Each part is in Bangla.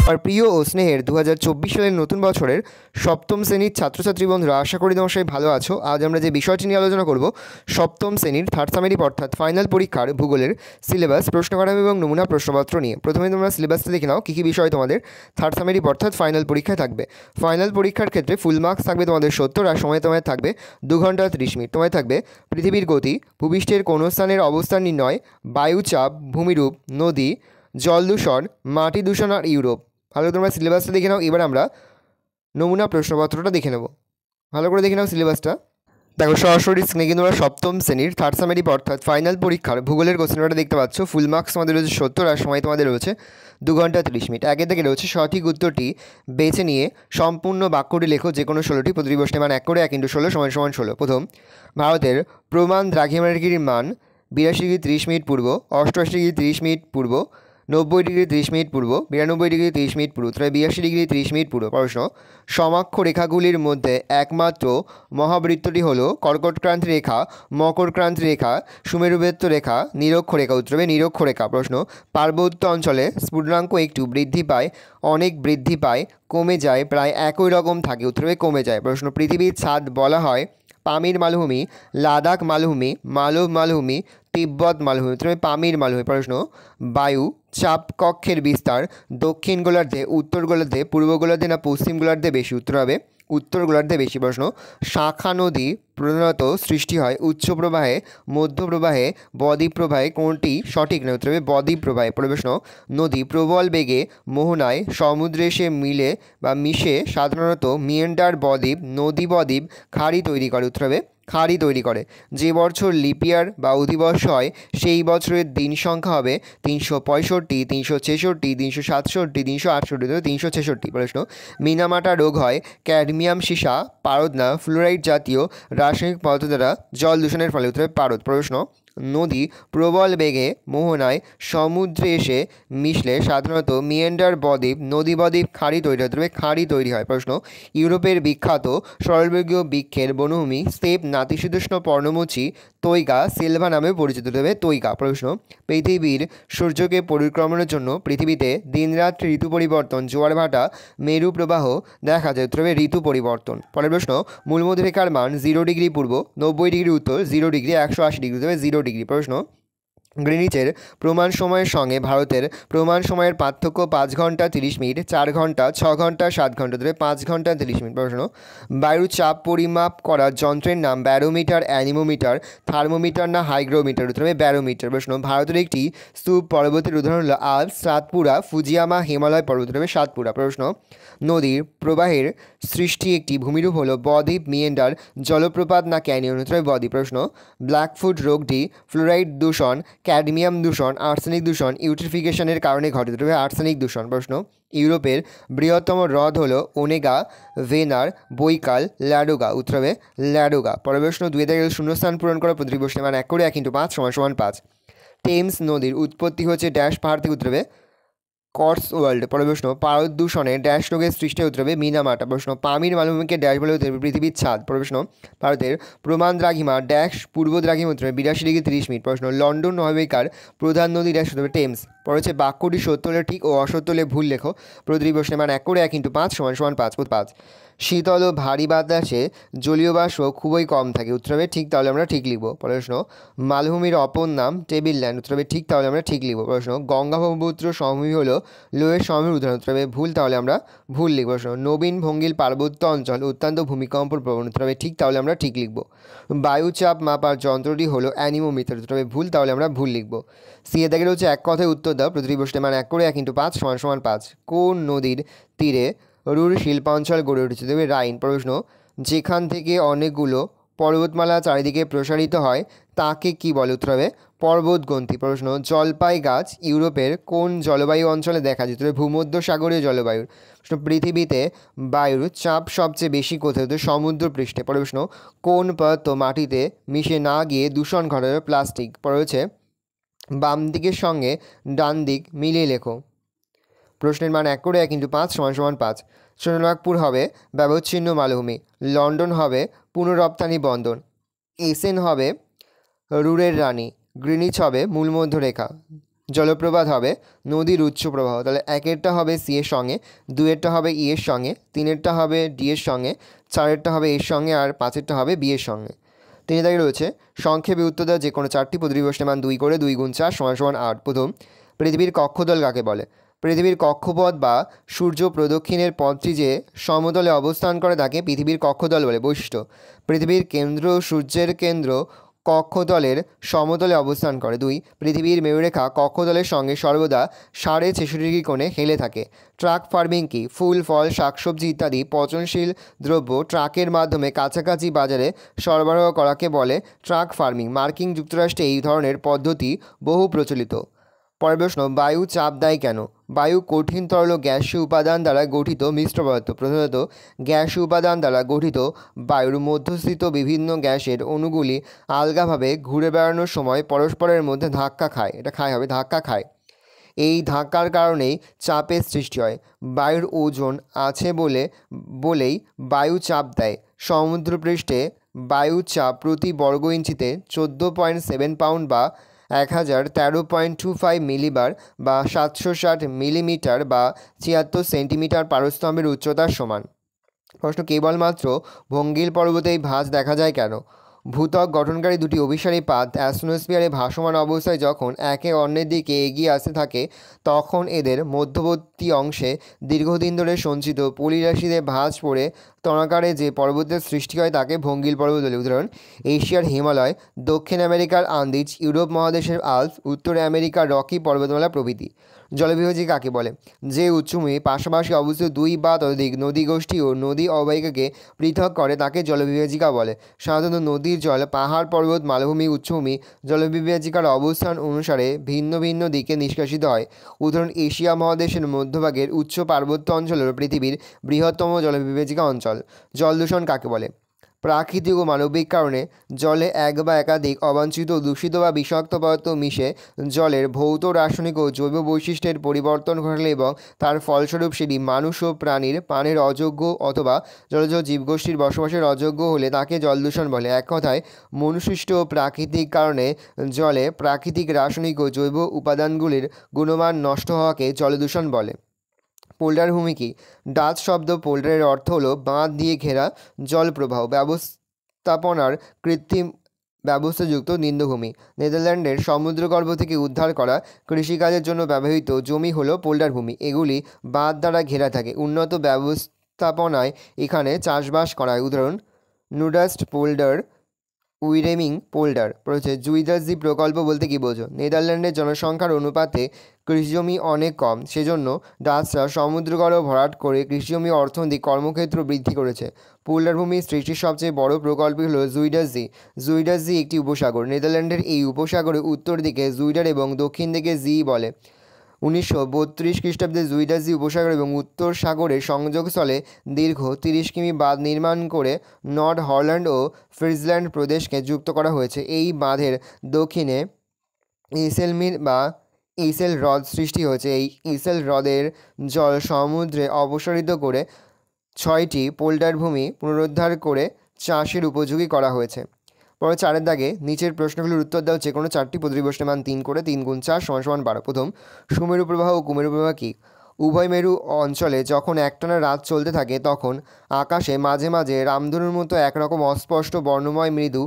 আমার প্রিয় ও স্নেহের 2024 সালের নতুন বছরের সপ্তম শ্রেণীর ছাত্রছাত্রী বন্ধুরা, আশা করি তোমার সবাই ভালো আছো। আজ আমরা যে বিষয়টি নিয়ে আলোচনা করব, সপ্তম শ্রেণীর থার্ড সামেটিভ অর্থাৎ ফাইনাল পরীক্ষার ভূগোলের সিলেবাস, প্রশ্নকাঠামো এবং নমুনা প্রশ্নপত্র নিয়ে। প্রথমে তোমরা সিলেবাসটা দেখে নাও, কী কী বিষয় তোমাদের থার্ড সামেটিভ অর্থাৎ ফাইনাল পরীক্ষায় থাকবে। ফাইনাল পরীক্ষার ক্ষেত্রে ফুল মার্কস থাকবে তোমাদের 70, আর সময় তোমায় থাকবে 2 ঘন্টা 30 মিনিট। তোমায় থাকবে পৃথিবীর গতি, ভূপৃষ্ঠের কোন স্থানের অবস্থান নির্ণয়, বায়ুচাপ, ভূমিরূপ, নদী, জল দূষণ, মাটি দূষণ আর ইউরোপ। ভালো, তোমরা সিলেবাসটা দেখে নাও। এবার আমরা নমুনা প্রশ্নপত্রটা দেখে নেব। ভালো করে দেখে নাও সিলেবাসটা। দেখো, সরাসরি স্ক্রিনে কিন্তু আমরা সপ্তম শ্রেণীর থার্ড সামেটিভ অর্থাৎ ফাইনাল পরীক্ষার ভূগোলের কোশ্চেনটা দেখতে পাচ্ছ। ফুল মার্কস তোমাদের রয়েছে 70, আর সময় তোমাদের রয়েছে 2 ঘন্টা 30 মিনিট। আগে থেকে রয়েছে সঠিক উত্তরটি বেছে নিয়ে সম্পূর্ণ বাক্যটি লেখো, যে কোনো 16টি। প্রতিটি প্রশ্নের মান 1 করে 1 × 16 = 16। প্রথম, ভারতের প্রমাণ দ্রাঘিমারেখার মান 82 ডিগ্রি 30 মিনিট পূর্ব, 88 ডিগ্রি 30 মিনিট পূর্ব, 90 ডিগ্রি 30 মিনিট পূর্ব, 92 ডিগ্রি 30 মিনিট পূর্ব, 82 ডিগ্রি 30 মিনিট পূর্ব। প্রশ্ন, সমাক্ষ রেখাগুলির মধ্যে একমাত্র মহাবৃত্তটি হলো কর্কটক্রান্তি রেখা, মকরক্রান্তি রেখা, সুমেরুবৃত্ত রেখা, নিরক্ষরেখা। উত্তর হবে নিরক্ষরেখা। প্রশ্ন, পার্বত্য অঞ্চলে স্ফুটনাঙ্ক একটু বৃদ্ধি পায়, অনেক বৃদ্ধি পায়, কমে যায়, প্রায় একই রকম থাকে। উত্তর হবে কমে যায়। প্রশ্ন, পৃথিবীর ছাদ বলা হয় পামির মালভূমি, লাদাখ মালভূমি, মালব মালভূমি, তিব্বত মালভূমি। উত্তর হবে পামির মালভূমি। প্রশ্ন, বায়ু চাপ কক্ষের বিস্তার দক্ষিণ গোলার্ধে, উত্তর গোলার্ধে, পূর্ব গোলার্ধে না পশ্চিম গোলার্ধে বেশি? উত্তর হবে উত্তর গোলার্ধে বেশি। প্রশ্ন, শাখা নদী প্রধানত সৃষ্টি হয় উচ্চ প্রবাহে, মধ্য প্রবাহে, বদ্বীপ প্রবাহে, কোনটি সঠিক নয়? উত্তর হবে বদ্বীপ প্রবাহে। প্রশ্ন, নদী প্রবল বেগে মোহনায় সমুদ্রে এসে মিলে বা মিশে সাধারণত মিয়েন্ডার বদ্বীপ, নদী বদ্বীপ, খাড়ি তৈরি করে। উত্তর হবে খাড়ি তৈরি করে। যে বছর লিপিয়ার বা অধিবর্ষ হয় সেই বছরের দিন সংখ্যা হবে 365, 366, 367, 368, 366। প্রশ্ন, মিনামাটা রোগ হয় ক্যাডমিয়াম সীসা, পারদ না ফ্লোরাইড জাতীয় রাসায়নিক পদার্থ দ্বারা জল দূষণের ফলে? উত্তরে পারদ। প্রশ্ন, নদী প্রবল বেগে মোহনায় সমুদ্রে এসে মিশলে সাধারণত মিয়েন্ডার বদ্বীপ, নদী বদ্বীপ, খাড়ি তৈরি হয়। তবে খাড়ি তৈরি হয়। প্রশ্ন, ইউরোপের বিখ্যাত সরলবর্গীয় বৃক্ষের বনভূমি স্টেপ নাতিশীতোষ্ণ পর্ণমোচী তৈগা সিলভা নামে পরিচিত। হবে তৈগা। প্রশ্ন, পৃথিবীর সূর্যকে পরিক্রমণের জন্য পৃথিবীতে দিনরাত্রি ঋতু পরিবর্তন, জোয়ার ভাটা, মেরু প্রবাহ দেখা যায়। উত্তর হবে ঋতু পরিবর্তন। পরের প্রশ্ন, মূলমধ্যরেখার মান 0 ডিগ্রি পূর্ব, 90 ডিগ্রি উত্তর, 0 ডিগ্রি 180 ডিগ্রি। তবে 0 ডিগ্রি। প্রশ্ন, গ্রিনিচের প্রমাণ সময়ের সঙ্গে ভারতের প্রমাণ সময়ের পার্থক্য 5 ঘন্টা 30 মিনিট, 4 ঘন্টা, 6 ঘন্টা, 7 ঘন্টা। ধরে 5 ঘন্টা 30 মিনিট। প্রশ্ন, বায়ুর চাপ পরিমাপ করার যন্ত্রের নাম ব্যারোমিটার, অ্যানিমোমিটার, থার্মোমিটার না হাইগ্রোমিটার? উত্তর হবে ব্যারোমিটার। প্রশ্ন, ভারতের একটি স্তূপ পর্বতের উদাহরণ হলো আল্পস, সাতপুরা, ফুজিয়ামা, হিমালয় পর্বত। হবে সাতপুরা। প্রশ্ন, নদীর প্রবাহের সৃষ্টি একটি ভূমিরূপ হলো বদ্বীপ, মিয়েন্ডার, জলপ্রপাত না ক্যানিয়ন? উত্তর হবে বদ্বীপ। প্রশ্ন, ব্ল্যাকফুট রোগটি ফ্লোরাইড দূষণ, ক্যাডমিয়াম দূষণ, আর্সেনিক দূষণ, ইউট্রিফিকেশনের কারণে ঘটে। তবে আর্সেনিক দূষণ। প্রশ্ন, ইউরোপের বৃহত্তম হ্রদ হলো ওনেগা, ভেনার, বৈকাল, ল্যাডোগা। উত্তর হবে ল্যাডোগা। পরের প্রশ্ন, 2000 শূন্যস্থান পূরণ করা। প্রতিটি প্রশ্নের মান 1 করে 1 × 5 = 5। টেমস নদীর উৎপত্তি হচ্ছে ড্যাশ পাহাড় থেকে? উত্তর হবে কর্সওয়াল্ড। পরের প্রশ্ন, পারদ দূষণে ড্যাশ রোগের সৃষ্টি? উত্তর হবে মিনামাটা। প্রশ্ন, পামির মালভূমিকে ড্যাশ বলে? উত্তর হবে পৃথিবীর ছাদ। পরের প্রশ্ন, ভারতের প্রমাণ দ্রাঘিমা ড্যাশ পূর্ব দ্রাঘিমা? উত্তর হবে 82 ডিগ্রি 30 মিনিট। প্রশ্ন, লন্ডন নভেকার প্রধান নদী ড্যাশ? উত্তর হবে টেমস। পরে হচ্ছে বাক্যটি সত্য হলে ঠিক ও অসত্য হলে ভুল লেখো। প্রতিটি প্রশ্নের মান 1 করে 1 × 5 = 5। শীতল ও ভারী বাতাসে জলীয় বাষ্প খুবই কম থাকে। উত্তর হবে ঠিক, তাহলে আমরা ঠিক লিখব। প্রশ্ন, মালভূমির অপর নাম টেবিল ল্যান্ড? উত্তর হবে ঠিক, তাহলে আমরা ঠিক লিখব। প্রশ্ন, গঙ্গা ব্রহ্মপুত্র সমভূমি হলো লোয়ের সমভূমির উদাহরণ? উত্তর হবে ভুল, তাহলে আমরা ভুল লিখব। প্রশ্ন, নবীন ভঙ্গিল পার্বত্য অঞ্চল অত্যন্ত ভূমিকম্প প্রবণ? উত্তর হবে ঠিক, তাহলে আমরা ঠিক লিখব। বায়ুচাপ মাপার যন্ত্রটি হলো অ্যানিমোমিটার? উত্তর হবে ভুল, তাহলে আমরা ভুল লিখব। সি এ দেখে হচ্ছে এক কথায় উত্তর দাও। প্রতিটি প্রশ্নের মান 1 করে 1 × 5 = 5। কোন নদীর তীরে রুর শিল্পাঞ্চল গড়ে উঠেছে? দেবে রাইন। প্রশ্ন, যেখান থেকে অনেকগুলো পর্বতমালা চারিদিকে প্রসারিত হয় তাকে কি বলে? উত্তর হবে পর্বতগ্রন্থি। প্রশ্ন, জলপাই গাছ ইউরোপের কোন জলবায়ু অঞ্চলে দেখা যায়? উত্তর ভূমধ্যসাগরীয় জলবায়ুর। প্রশ্ন, পৃথিবীতে বায়ুর চাপ সবচেয়ে বেশি কোথায়? উত্তর সমুদ্র পৃষ্ঠে। প্রশ্ন, কোন পদার্থ মাটিতে মিশে না গিয়ে দূষণ ঘটাবে? প্লাস্টিক। পরে হচ্ছে বাম দিকের সঙ্গে ডান দিক মিলিয়ে লেখো। প্রশ্নের মান 1 করে 1 × 5 = 5। সোনারপুর হবে ব্যবচ্ছিন্ন মালভূমি, লন্ডন হবে পুনরপ্তানি বন্দর, এসেন হবে রুরের রানী, গ্রিনিচ হবে মূলমধ্যরেখা, জলপ্রপাত হবে নদীর উচ্চ প্রবাহ। তাহলে একেরটা হবে সি এর সঙ্গে, দুয়েরটা হবে ই এর সঙ্গে, তিনেরটা হবে ডি এর সঙ্গে, চারেরটা হবে এর সঙ্গে, আর পাঁচেরটা হবে বি এর সঙ্গে। 3 দাগে রয়েছে সংক্ষেপে উত্তর দেওয়া যে কোনো 4টি প্রতিবিপ্রশ্নের মান 2 করে 2 গুণ 4 সমান 8। প্রথম, পৃথিবীর কক্ষতল কাকে বলে? পৃথিবীর কক্ষপথ বা সূর্য প্রদক্ষিণের পথটি যে সমতলে অবস্থান করে তাকে পৃথিবীর কক্ষতল বলে। বৈশিষ্ট্য: পৃথিবীর কেন্দ্র সূর্যের কেন্দ্র কক্ষতলের সমতলে অবস্থান করে। 2, পৃথিবীর মেরুরেখা কক্ষতলের সঙ্গে সর্বদা 66.5 কোণে হেলে থাকে। ট্রাক ফার্মিং কি? ফুল, ফল, শাকসবজি ইত্যাদি পচনশীল দ্রব্য ট্রাকের মাধ্যমে কাছাকাছি বাজারে সরবরাহ করাকে বলে ট্রাক ফার্মিং। মার্কিন যুক্তরাষ্ট্রে এই ধরনের পদ্ধতি বহু প্রচলিত। পরের প্রশ্ন, বায়ু চাপ দেয় কেন? বায়ু কঠিন তরল গ্যাসীয় উপাদান দ্বারা গঠিত মিশ্র পদার্থ। প্রধানত গ্যাসীয় উপাদান দ্বারা গঠিত বায়ুর মধ্যস্থিত বিভিন্ন গ্যাসের অণুগুলি আলগাভাবে ঘুরে বেড়ানোর সময় পরস্পরের মধ্যে ধাক্কা খায়। এটা হবে ধাক্কা খায়। এই ধাক্কার কারণেই চাপের সৃষ্টি হয়। বায়ুর ওজন আছে বলেই বায়ু চাপ দেয়। সমুদ্রপৃষ্ঠে বায়ু চাপ প্রতি বর্গ ইঞ্চিতে 14.7 পাউন্ড বা 1013.25 মিলিবার বা 760 মিলিমিটার বা 76 সেন্টিমিটার পারস্তম্ভের উচ্চতার সমান। প্রশ্ন, কেবলমাত্র ভঙ্গিল পর্বতেই ভাঁজ দেখা যায় কেন? ভূত্বক গঠনকারী দুটি অভিসারী পাত অ্যাটমসফিয়ারে ভাসমান অবস্থায় যখন একে অন্যের দিকে এগিয়ে আসতে থাকে তখন এদের মধ্যবর্তী অংশে দীর্ঘদিন ধরে সঞ্চিত পলিরাশিতে ভাঁজ পড়ে তনাকারে যে পর্বতের সৃষ্টি হয় তাকে ভঙ্গিল পর্বত বলে। উদাহরণ: এশিয়ার হিমালয়, দক্ষিণ আমেরিকার আন্দিজ, ইউরোপ মহাদেশের আল্পস, উত্তর আমেরিকার রকি পর্বতমালা প্রভৃতি। জলবিভাজিকা কাকে বলে? যে উচ্চভূমি পাশাপাশি অবস্থিত দুই বা ততোধিক নদীগোষ্ঠী ও নদী অববাহিকাকে পৃথক করে তাকে জলবিভাজিকা বলে। সাধারণত নদীর জল পাহাড়, পর্বত, মালভূমি, উচ্চভূমি জলবিভাজিকার অবস্থান অনুসারে ভিন্ন ভিন্ন দিকে নিষ্কাশিত হয়। উদাহরণ: এশিয়া মহাদেশের মধ্যভাগের উচ্চ পার্বত্য অঞ্চল হল পৃথিবীর বৃহত্তম জলবিভাজিকা অঞ্চল। জলদূষণ কাকে বলে? প্রাকৃতিক ও মানবিক কারণে জলে এক বা একাধিক অবাঞ্ছিত, দূষিত বা বিষাক্ত পদার্থ মিশে জলের ভৌত, রাসায়নিক ও জৈব বৈশিষ্ট্যের পরিবর্তন ঘটালে এবং তার ফলস্বরূপ সেটি মানুষ ও প্রাণীর পানের অযোগ্য অথবা জলজ জীবগোষ্ঠীর বসবাসের অযোগ্য হলে তাকে জলদূষণ বলে। এক কথায়, মনুসৃষ্ট ও প্রাকৃতিক কারণে জলে প্রাকৃতিক, রাসায়নিক ও জৈব উপাদানগুলির গুণমান নষ্ট হওয়াকে জলদূষণ বলে। পোল্ডার ভূমি কি? ডাচ শব্দ পোল্ডারের অর্থ হলো বাঁধ দিয়ে ঘেরা জলপ্রবাহ ব্যবস্থাপনার কৃত্রিম ব্যবস্থাযুক্ত নিম্নভূমি। নেদারল্যান্ডের সমুদ্রগর্ভ থেকে উদ্ধার করা কৃষিকাজের জন্য ব্যবহৃত জমি হলো পোল্ডার ভূমি। এগুলি বাঁধ দ্বারা ঘেরা থাকে। উন্নত ব্যবস্থাপনায় এখানে চাষবাস করা হয়। উদাহরণ: নুডাস্ট পোল্ডার, উইরেমিং পোল্ডার। রয়েছে জুইদার্জি প্রকল্প বলতে কী বোঝো? নেদারল্যান্ডের জনসংখ্যার অনুপাতে কৃষিজমি অনেক কম, সেজন্য ডাচরা সমুদ্রগর্ভ ভরাট করে কৃষিজমি অর্থনৈতিক কর্মক্ষেত্র বৃদ্ধি করেছে। পোল্ডার ভূমি সৃষ্টির সবচেয়ে বড় প্রকল্প হল জুইডার্জি। জুইডার্জি একটি উপসাগর। নেদারল্যান্ডের এই উপসাগরের উত্তর দিকে জুইডার এবং দক্ষিণ দিকে জি বলে। 1932 খ্রিস্টাব্দে জুইডার্জি উপসাগর এবং উত্তর সাগরের সংযোগস্থলে দীর্ঘ 30 কিমি বাঁধ নির্মাণ করে নর্থ হল্যান্ড ও ফ্রিজল্যান্ড প্রদেশকে যুক্ত করা হয়েছে। এই বাঁধের দক্ষিণে ইসেলমির বা ইসেল হ্রদ সৃষ্টি হয়েছে। এই ইসেল হ্রদের জল সমুদ্রে অপসারিত করে 6টি পোল্ডার ভূমি পুনরুদ্ধার করে চাষের উপযোগী করা হয়েছে। পরে 4 দাগে নিচের প্রশ্নগুলোর উত্তর দাও। যে কোনো 4টি প্রতিপ্রশ্নের মান 3 করে 3 গুণ 4 সমান 12। প্রথম, সুমেরু প্রবাহ ও কুমেরু প্রবাহ কী? উভয় মেরু অঞ্চলে যখন একটানা রাত চলতে থাকে তখন আকাশে মাঝে মাঝে রামধনুর মতো একরকম অস্পষ্ট বর্ণময় মৃদু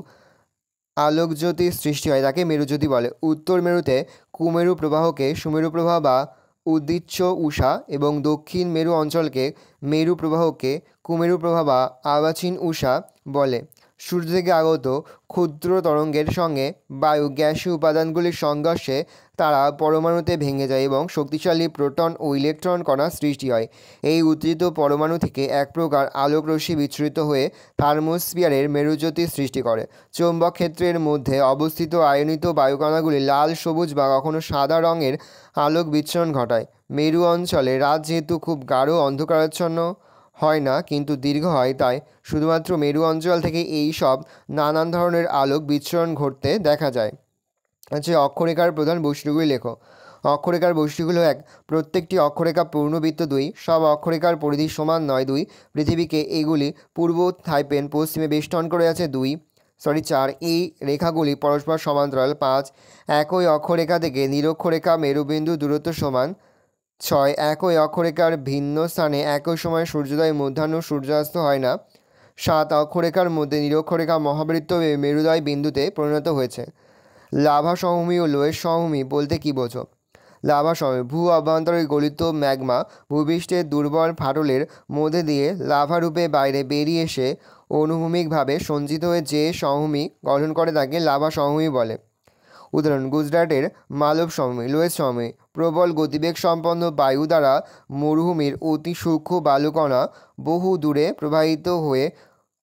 আলোকজ্যোতির সৃষ্টি হয়, তাকে মেরুজ্যোতি বলে। উত্তর মেরুতে কুমেরু প্রবাহকে সুমেরু প্রবাহ বা উদ্দীচ্য উষা এবং দক্ষিণ মেরু অঞ্চলকে মেরু প্রবাহকে কুমেরু প্রবাহ বা আবাচিন উষা বলে। সূর্য থেকে আগত ক্ষুদ্র তরঙ্গের সঙ্গে বায়ু গ্যাসীয় উপাদানগুলির সংঘর্ষে তারা পরমাণুতে ভেঙে যায় এবং শক্তিশালী প্রোটন ও ইলেকট্রন কণা সৃষ্টি হয়। এই উত্তেজিত পরমাণু থেকে এক প্রকার আলোকরশ্মি বিচ্ছুরিত হয়ে থার্মোস্ফিয়ারের মেরুজ্যোতি সৃষ্টি করে। চৌম্বক ক্ষেত্রের মধ্যে অবস্থিত আয়নিত বায়ুকণাগুলি লাল, সবুজ বা কখনো সাদা রঙের আলোক বিচ্ছুরণ ঘটায়। মেরু অঞ্চলে রাত যেহেতু খুব গাঢ় অন্ধকারাচ্ছন্ন হয় না কিন্তু দীর্ঘ হয়, তাই শুধুমাত্র মেরু অঞ্চল থেকে এই সব নানান ধরনের আলোক বিচ্ছুরণ ঘটতে দেখা যায়। আচ্ছা, অক্ষরেখার প্রধান বৈশিষ্ট্যগুলি লেখো। অক্ষরেখার বৈশিষ্ট্যগুলো: 1, প্রত্যেকটি অক্ষরেখা পূর্ণবৃত্ত। 2, সব অক্ষরেখার পরিধি সমান নয়। 2, পৃথিবীকে এগুলি পূর্ব থাইপেন পশ্চিমে বেষ্টন করে আছে। 2, 4 এই রেখাগুলি পরস্পর সমান্তরাল। 5 একই অক্ষরেখা থেকে নিরক্ষরেখা মেরুবিন্দু দূরত্ব সমান। 6 একই অক্ষরেখার ভিন্ন স্থানে একই সময়ে সূর্যোদয় মধ্যাহ্ন সূর্যাস্ত হয় না। 7 অক্ষরেখার মধ্যে নিরক্ষরেখা মহাবৃত্ত মেরুদয় বিন্দুতে পরিণত হয়েছে। লাভা সমভূমি ও লোয়ের সমভূমি বলতে কী বোঝো? লাভা সমভূমি ভূ অভ্যন্তরে গলিত ম্যাগমা ভূপৃষ্ঠের দুর্বল ফাটলের মধ্যে দিয়ে লাভা রূপে বাইরে বেরিয়ে এসে অনুভূমিকভাবে সঞ্চিত হয়ে যে সমভূমি গঠন করে তাকে লাভা সমভূমি বলে। উদাহরণ: গুজরাটের মালব সমভূমি। লোয়ের সমভূমি প্রবল গতিবেগ সম্পন্ন বায়ু দ্বারা মরুভূমির অতি সূক্ষ্ম বালুকণা বহু দূরে প্রবাহিত হয়ে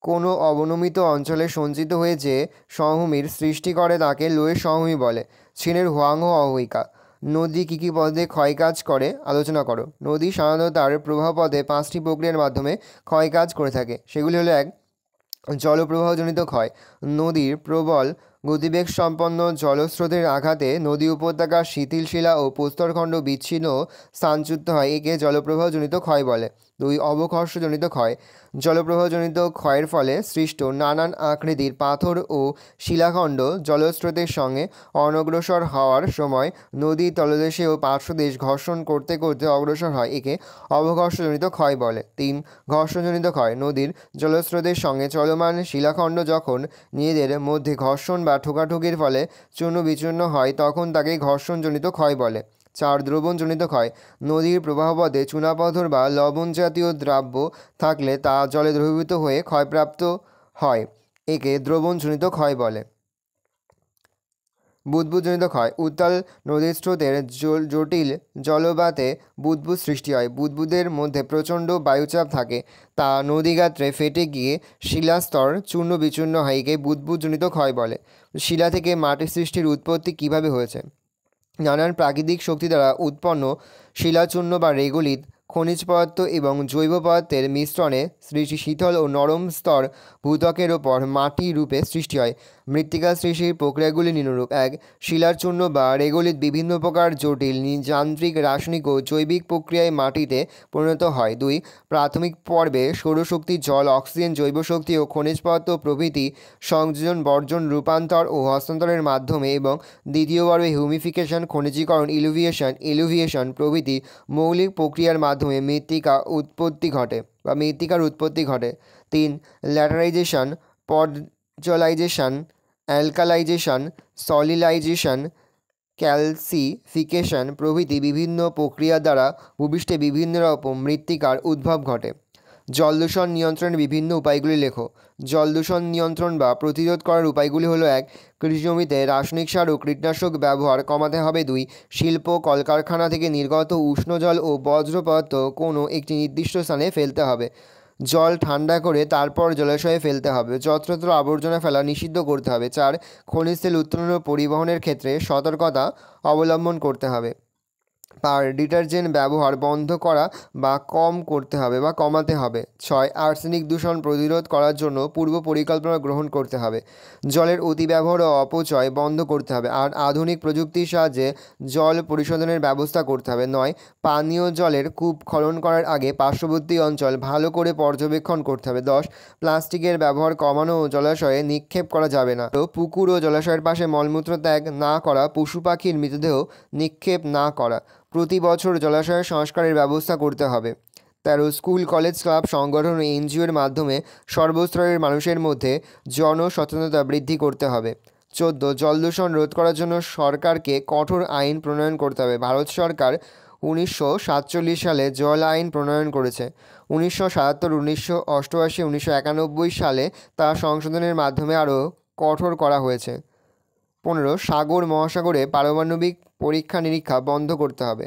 কোনো অবনমিত অঞ্চলে সঞ্চিত হয়ে যে সমভূমির সৃষ্টি করে তাকে লোয়ের সমভূমি বলে। চীনের হুয়াংহো অববাহিকা। নদী কী কী পথে ক্ষয়কাজ করে আলোচনা করো। নদী সাধারণত তার প্রবাহপথে 5টি প্রক্রিয়ার মাধ্যমে ক্ষয়কাজ করে থাকে। সেগুলি হলো: 1 জলপ্রবাহজনিত ক্ষয়। নদীর প্রবল গতিবেগ সম্পন্ন জলস্রোতের আঘাতে নদী উপত্যকার শিথিল শিলা ও প্রস্তরখণ্ড বিচ্ছিন্ন ও স্থানচ্যুত হয়, একে জলপ্রবাহজনিত ক্ষয় বলে। 2 অবকর্ষজনিত ক্ষয়। জলপ্রবাহজনিত ক্ষয়ের ফলে সৃষ্ট নানান আকৃতির পাথর ও শিলাখণ্ড জলস্রোতের সঙ্গে অনগ্রসর হওয়ার সময় নদীর তলদেশে ও পার্শ্বদেশ ঘর্ষণ করতে করতে অগ্রসর হয়, একে অবকর্ষজনিত ক্ষয় বলে। 3 ঘর্ষণজনিত ক্ষয়। নদীর জলস্রোতের সঙ্গে চলমান শিলাখণ্ড যখন নিজেদের মধ্যে ঘর্ষণ বা ঠোকাঠুকির ফলে চূর্ণ বিচূর্ণ হয় তখন তাকে ঘর্ষণজনিত ক্ষয় বলে। 4 দ্রবণজনিত ক্ষয়। নদীর প্রবাহপথে চুনাপাথর বা লবণ জাতীয় দ্রব্য থাকলে তা জলে দ্রবীভূত হয়ে ক্ষয়প্রাপ্ত হয়, একে দ্রবণজনিত ক্ষয় বলে। বুদ্বুদজনিত ক্ষয়। উত্তাল নদীর স্রোতের জটিল জলবাতে বুদ্বুদ সৃষ্টি হয়। বুদ্বুদের মধ্যে প্রচণ্ড বায়ুচাপ থাকে, তা নদীগাত্রে ফেটে গিয়ে শিলাস্তর চূর্ণ বিচূর্ণ হয়, একে বুদ্বুদজনিত ক্ষয় বলে। শিলা থেকে মাটি সৃষ্টির উৎপত্তি কিভাবে হয়েছে? নানান প্রাকৃতিক শক্তি দ্বারা উৎপন্ন শিলাচূর্ণ বা রেগলিত খনিজ পদার্থ এবং জৈব পদার্থের মিশ্রণে শীতল ও নরম স্তর ভূত্বকের ওপর মাটি রূপে সৃষ্টি হয়। মৃত্তিকা সৃষ্টির প্রক্রিয়াগুলি নিম্নরূপ: 1 শিলার চূর্ণ বা রেগলিত বিভিন্ন প্রকার জটিল যান্ত্রিক রাসায়নিক ও জৈবিক প্রক্রিয়ায় মাটিতে পরিণত হয়। 2 প্রাথমিক পর্বে সৌরশক্তি জল অক্সিজেন জৈব শক্তি ও খনিজ পদার্থ প্রভৃতি সংযোজন বর্জন রূপান্তর ও হস্তান্তরের মাধ্যমে এবং দ্বিতীয় পর্বে হিউমিফিকেশন খনিজীকরণ ইলুভিয়েশন প্রভৃতি মৌলিক প্রক্রিয়ার মাধ্যমে মৃত্তিকার উৎপত্তি ঘটে। 3 ল্যাটারাইজেশন পডজলাইজেশন অ্যালকালাইজেশন সলিলাইজেশন ক্যালসিফিকেশন প্রভৃতি বিভিন্ন প্রক্রিয়া দ্বারা ভূপৃষ্ঠে বিভিন্ন রকম মৃত্তিকার উদ্ভব ঘটে। জলদূষণ নিয়ন্ত্রণের বিভিন্ন উপায়গুলি লেখো। জলদূষণ নিয়ন্ত্রণ বা প্রতিরোধ করার উপায়গুলি হলো: 1 কৃষিজমিতে রাসায়নিক সার ও কীটনাশক ব্যবহার কমাতে হবে। 2 শিল্প কলকারখানা থেকে নির্গত উষ্ণ জল ও বজ্র পদার্থ কোনো একটি নির্দিষ্ট স্থানে ফেলতে হবে। জল ঠান্ডা করে তারপর জলাশয়ে ফেলতে হবে। যত্রতত্র আবর্জনা ফেলা নিষিদ্ধ করতে হবে। 4 খনিজ তেল উত্তোলন ও পরিবহনের ক্ষেত্রে সতর্কতা অবলম্বন করতে হবে। ডিটারজেন্ট ব্যবহার বন্ধ করা বা কম করতে হবে বা কমাতে হবে। 6 আর্সেনিক দূষণ প্রতিরোধ করার জন্য পূর্ব পরিকল্পনা গ্রহণ করতে হবে। জলের অতিব্যবহার ও অপচয় বন্ধ করতে হবে। আর আধুনিক প্রযুক্তির সাহায্যে জল পরিশোধনের ব্যবস্থা করতে হবে। 9 পানীয় জলের কূপ খনন করার আগে পার্শ্ববর্তী অঞ্চল ভালো করে পর্যবেক্ষণ করতে হবে। 10 প্লাস্টিকের ব্যবহার কমানো ও জলাশয়ে নিক্ষেপ করা যাবে না। পুকুর ও জলাশয়ের পাশে মলমূত্র ত্যাগ না করা, পশু পাখির মৃতদেহ নিক্ষেপ না করা। প্রতি বছর জলাশয় সংস্কারের ব্যবস্থা করতে হবে। 13 স্কুল কলেজ ক্লাব সংগঠন ও এনজিওর মাধ্যমে সর্বস্তরের মানুষের মধ্যে জনসচেতনতা বৃদ্ধি করতে হবে। 14 জলদূষণ রোধ করার জন্য সরকারকে কঠোর আইন প্রণয়ন করতে হবে। ভারত সরকার 1947 সালে জল আইন প্রণয়ন করেছে। 1977, 1988, 1991 সালে তা সংশোধনের মাধ্যমে আরও কঠোর করা হয়েছে। 15 সাগর মহাসাগরে পারমাণবিক পরীক্ষা নিরীক্ষা বন্ধ করতে হবে।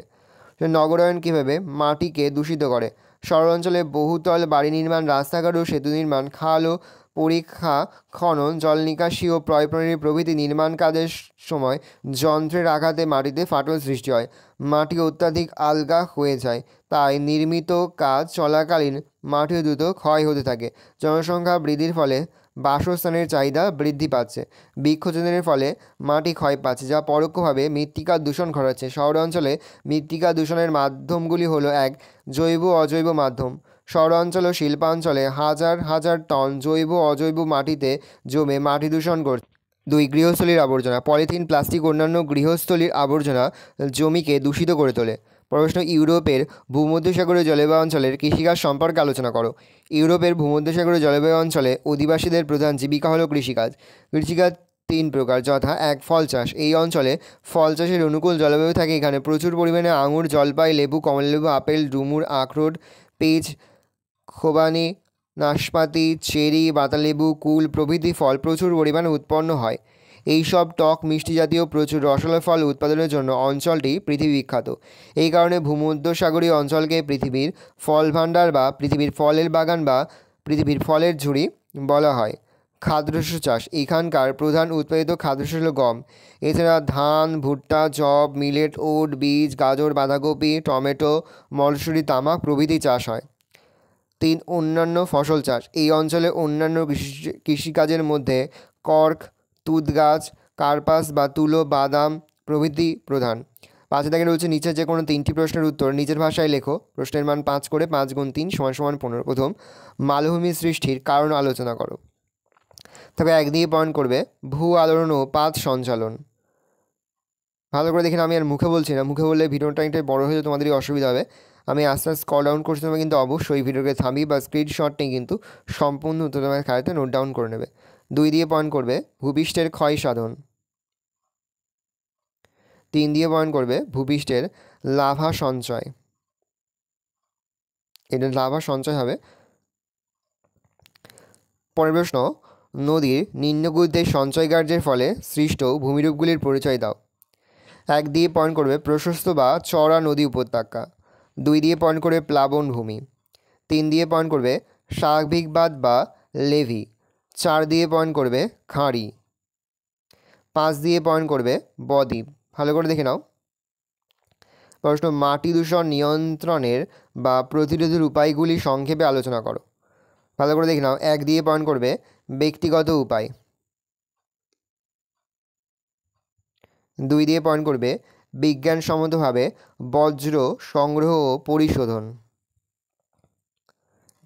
নগরায়ন কীভাবে মাটিকে দূষিত করে? শহরাঞ্চলে বহুতল বাড়ি নির্মাণ, রাস্তাঘাট ও সেতু নির্মাণ, খাল ও পরিখা খনন, জল নিকাশি ও প্রণালী প্রভৃতি নির্মাণ কাজের সময় যন্ত্রের আঘাতে মাটিতে ফাটল সৃষ্টি হয়, মাটি অত্যাধিক আলগা হয়ে যায়। তাই নির্মিত কাজ চলাকালীন মাটি দ্রুত ক্ষয় হতে থাকে। জনসংখ্যা বৃদ্ধির ফলে বাসস্থানের চাহিদা বৃদ্ধি পাচ্ছে। বৃক্ষছেদনের ফলে মাটি ক্ষয় পাচ্ছে, যা পরোক্ষভাবে মৃত্তিকার দূষণ ঘটাচ্ছে। শহরাঞ্চলে মৃত্তিকা দূষণের মাধ্যমগুলি হলো: 1 জৈব অজৈব মাধ্যম। শহরাঞ্চল ও শিল্পাঞ্চলে হাজার হাজার টন জৈব অজৈব মাটিতে জমে মাটি দূষণ করছে। 2. গৃহস্থলীর আবর্জনা। পলিথিন, প্লাস্টিক, অন্যান্য গৃহস্থলীর আবর্জনা জমিকে দূষিত করে তোলে। প্রশ্ন, ইউরোপের ভূমধ্যসাগরীয় জলবায়ু অঞ্চলের কৃষিকাজ সম্পর্কে আলোচনা করো। ইউরোপের ভূমধ্যসাগরীয় জলবায়ু অঞ্চলে অধিবাসীদের প্রধান জীবিকা হলো কৃষিকাজ। কৃষিকাজ 3 প্রকার, যথা 1. ফল চাষ। এই অঞ্চলে ফল চাষের অনুকূল জলবায়ু থাকে। এখানে প্রচুর পরিমাণে আঙুর, জলপাই, লেবু, কমলালেবু, আপেল, ডুমুর, আখরোট, পেঁচ, খোবানি, নাশপাতি, চেরি, বাতালেবু, কুল প্রভৃতি ফল প্রচুর পরিমাণে উৎপন্ন হয়। এই সব টক মিষ্টি জাতীয় প্রচুর রসালো ফল উৎপাদনের জন্য অঞ্চলটি পৃথিবী বিখ্যাত। এই কারণে ভূমধ্যসাগরীয় অঞ্চলকে পৃথিবীর ফল ভাণ্ডার বা পৃথিবীর ফলের বাগান বা পৃথিবীর ফলের ঝুড়ি বলা হয়। খাদ্যশস্য চাষ। এখানকার প্রধান উৎপাদিত খাদ্যশস্য হল গম। এছাড়া ধান, ভুট্টা, যব, মিলেট, ওট, বীজ, গাজর, বাঁধাকপি, টমেটো, মটরশুঁটি, তামাক প্রভৃতি চাষ হয়। 3. অন্যান্য ফসল চাষ। এই অঞ্চলে অন্যান্য কৃষিকাজের মধ্যে কর্ক, তুঁত গাছ, কার্পাস বা তুলো, বাদাম প্রভৃতি প্রধান। 5 দাগে রয়েছে নিচের যে কোনো 3টি প্রশ্নের উত্তর নিজের ভাষায় লেখো। প্রশ্নের মান 5 করে, 5 × 3 = 15। প্রথম, মালভূমি সৃষ্টির কারণ আলোচনা করো। তবে 1 দিয়ে পয়েন্ট করবে ভূ আলোড়ন ও পাত সঞ্চালন। ভালো করে দেখে আমি আর মুখে বলছি না, মুখে বললে ভিডিওটা একটা বড় হয়ে তোমাদেরই অসুবিধা হবে। আমি আস্তে আস্তে স্ক্রল ডাউন করছি, তোমরা কিন্তু অবশ্যই ভিডিওকে থামিয়ে বা স্ক্রিনশট নিয়ে কিন্তু সম্পূর্ণ উত্তর তোমার খাতাতে নোট ডাউন করে নেবে। 2 দিয়ে পয়েন্ট করবে ভূপৃষ্ঠের ক্ষয় সাধন। 3 দিয়ে পয়েন্ট করবে ভূপৃষ্ঠের লাভা সঞ্চয়। এটা লাভা সঞ্চয় হবে। পরের প্রশ্ন, নদীর নিম্নগতির সঞ্চয়কার্যের ফলে সৃষ্ট ভূমিরূপগুলির পরিচয় দাও। 1 দিয়ে পয়েন্ট করবে প্রশস্ত বা চওড়া নদী উপত্যকা। 2 দিয়ে পয়েন্ট করবে প্লাবনভূমি। 3 দিয়ে পয়েন্ট করবে স্বাভাবিকবাদ বা লেভি। 4 দিয়ে পয়েন্ট করবে খাঁড়ি। 5 দিয়ে পয়েন্ট করবে বদ্বীপ। ভালো করে দেখে নাও। প্রশ্ন, মাটি দূষণ নিয়ন্ত্রণের বা প্রতিরোধের উপায়গুলি সংক্ষেপে আলোচনা করো। ভালো করে দেখে নাও। 1 দিয়ে পয়েন্ট করবে ব্যক্তিগত উপায়। 2 দিয়ে পয়েন্ট করবে বিজ্ঞানসম্মতভাবে বজ্র সংগ্রহ ও পরিশোধন।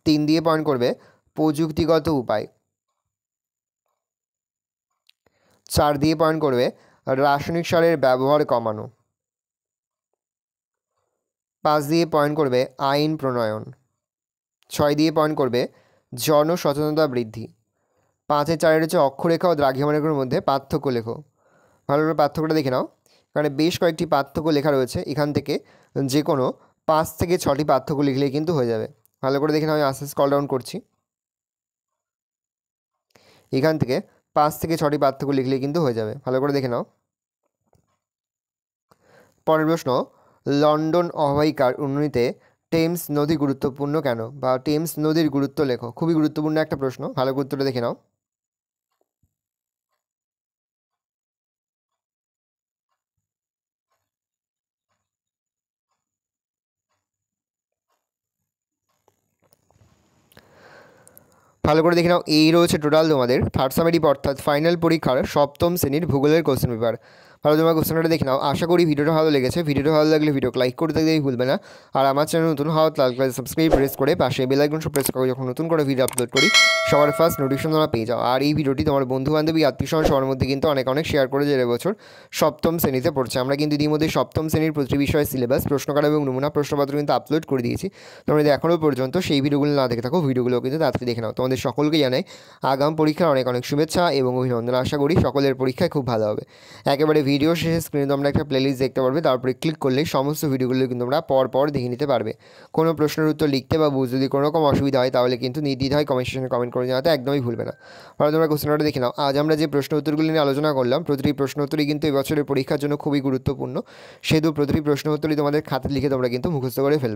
3 দিয়ে পয়েন্ট করবে প্রযুক্তিগত উপায়। 4 দিয়ে পয়েন্ট করবে রাসায়নিক সারের ব্যবহার কমানো। 5 দিয়ে পয়েন্ট করবে আইন প্রণয়ন। 6 দিয়ে পয়েন্ট করবে জনসচেতনতা বৃদ্ধি। 5-এর 4 হচ্ছে অক্ষরেখা ও দ্রাঘিমারেখার মধ্যে পার্থক্য লেখো। ভালো করে পার্থক্যটা দেখে নাও। এখানে বেশ কয়েকটি পার্থক্য লেখা রয়েছে, এখান থেকে যে কোনো 5 থেকে 6টি পার্থক্য লিখলেই কিন্তু হয়ে যাবে। ভালো করে দেখে নাও, আমি আস্তে আস্তে স্ক্রল ডাউন করছি। এখান থেকে 5 থেকে 6টি পার্থক্য লিখলেই কিন্তু হয়ে যাবে। ভালো করে দেখে নাও। পরের প্রশ্ন, লন্ডন অববাহিকার উন্নতিতে টেমস নদী গুরুত্বপূর্ণ কেন, বা টেমস নদীর গুরুত্ব লেখো। খুবই গুরুত্বপূর্ণ একটা প্রশ্ন, ভালো উত্তরটা দেখে নাও। ভালো করে দেখে নাও। এই রয়েছে টোটাল তোমাদের থার্ড সামেটিভ অর্থাৎ ফাইনাল পরীক্ষার সপ্তম শ্রেণীর ভূগোলের কোশ্চেন পেপার। ভালো তোমার কোশ্চেনটা দেখে নাও। আশা করি ভিডিওটা ভালো লেগেছে। ভিডিওটা ভালো লাগলে ভিডিওকে লাইক করতে দেখতেই ভুলবে না। আর আমার চ্যানেল নতুন হওয়া তাহলে সাবস্ক্রাইব প্রেস করে পাশে বেল আইকন প্রেস করে যখন নতুন করে ভিডিও আপলোড করি সবার ফার্স্ট নোটিফিকেশন তোমরা পেয়ে যাও। আর এই ভিডিওটি তোমার বন্ধু বান্ধবী আত্মীয়স্বজন সবার মধ্যে কিন্তু অনেক শেয়ার করে, যে এবছর সপ্তম শ্রেণীতে পড়ছে। আমরা কিন্তু ইতিমধ্যে সপ্তম শ্রেণীর প্রতিটি বিষয়ের সিলেবাস, প্রশ্নকাল এবং নমুনা প্রশ্নপত্র কিন্তু আপলোড করে দিয়েছি। তোমরা যদি এখনও পর্যন্ত সেই ভিডিওগুলো না দেখে থাকো, ভিডিওগুলো কিন্তু তাড়াতাড়ি দেখে নাও। তোমাদের সকলকে জানাই আগাম পরীক্ষার অনেক শুভেচ্ছা এবং অভিনন্দন। আশা করি সকলের পরীক্ষায় খুব ভালো হবে। একেবারে ভিডিও শেষে স্ক্রিনে তোমরা একটা প্লেলিস্ট দেখতে পারবে, তারপরে ক্লিক করলেই সমস্ত ভিডিওগুলো কিন্তু তোমরা পর দেখে নিতে পারবে। কোনো প্রশ্নের উত্তর লিখতে বা বুঝতে যদি কোনো রকম অসুবিধা হয় তাহলে কিন্তু নির্দ্বিধায় কমেন্ট সেকশনে কমেন্ট করে জানাতে একদমই ভুলবে না। তাহলে তোমরা কোশ্চেনটা দেখে নাও। আজ আমরা যে প্রশ্ন উত্তরগুলি নিয়ে আলোচনা করলাম, প্রতিটি প্রশ্ন উত্তরই কিন্তু এবছরের পরীক্ষার জন্য খুবই গুরুত্বপূর্ণ। সেহেতু প্রতিটি প্রশ্ন উত্তরই তোমাদের খাতে লিখে তোমরা কিন্তু মুখস্থ করে ফেলবে।